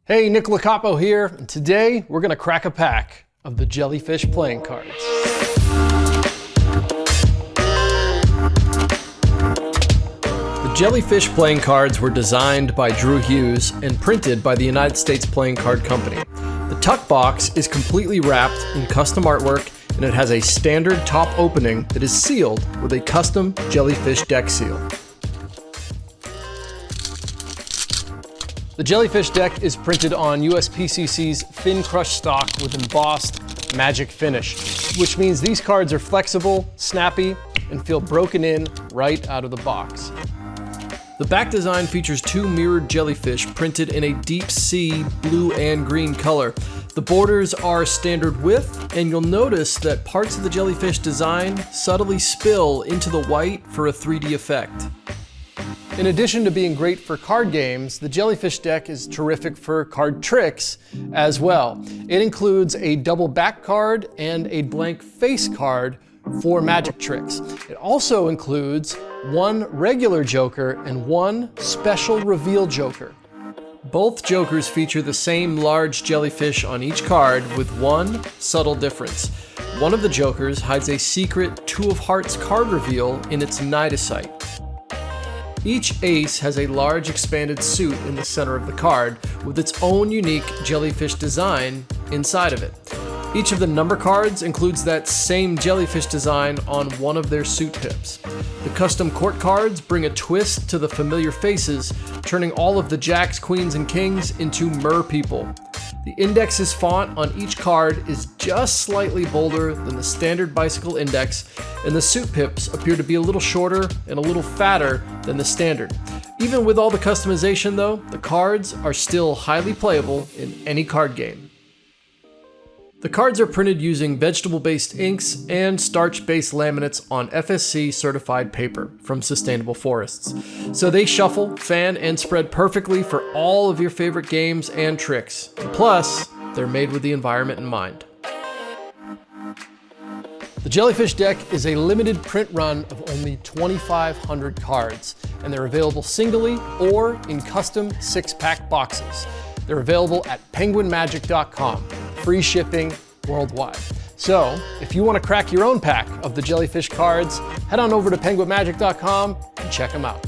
Hey, Nick Locapo here, and today we're gonna crack a pack of the Jellyfish playing cards. The Jellyfish playing cards were designed by Drew Hughes and printed by the United States Playing Card Company. The tuck box is completely wrapped in custom artwork, and it has a standard top opening that is sealed with a custom Jellyfish deck seal. The Jellyfish deck is printed on USPCC's Thin Crush stock with embossed magic finish, which means these cards are flexible, snappy, and feel broken in right out of the box. The back design features two mirrored jellyfish printed in a deep sea blue and green color. The borders are standard width, and you'll notice that parts of the jellyfish design subtly spill into the white for a 3D effect. In addition to being great for card games, the Jellyfish deck is terrific for card tricks as well. It includes a double back card and a blank face card for magic tricks. It also includes one regular joker and one special reveal joker. Both jokers feature the same large jellyfish on each card with one subtle difference. One of the jokers hides a secret Two of Hearts card reveal in its Nidacite. Each ace has a large expanded suit in the center of the card with its own unique jellyfish design inside of it. Each of the number cards includes that same jellyfish design on one of their suit pips. The custom court cards bring a twist to the familiar faces, turning all of the jacks, queens, and kings into mer people. The index's font on each card is just slightly bolder than the standard bicycle index, and the suit pips appear to be a little shorter and a little fatter than the standard. Even with all the customization though, the cards are still highly playable in any card game. The cards are printed using vegetable-based inks and starch-based laminates on FSC certified paper from Sustainable Forests. So they shuffle, fan, and spread perfectly for all of your favorite games and tricks. Plus, they're made with the environment in mind. The Jellyfish deck is a limited print run of only 2,500 cards, and they're available singly or in custom 6-pack boxes. They're available at penguinmagic.com. Free shipping worldwide. So, if you want to crack your own pack of the Jellyfish cards, head on over to penguinmagic.com and check them out.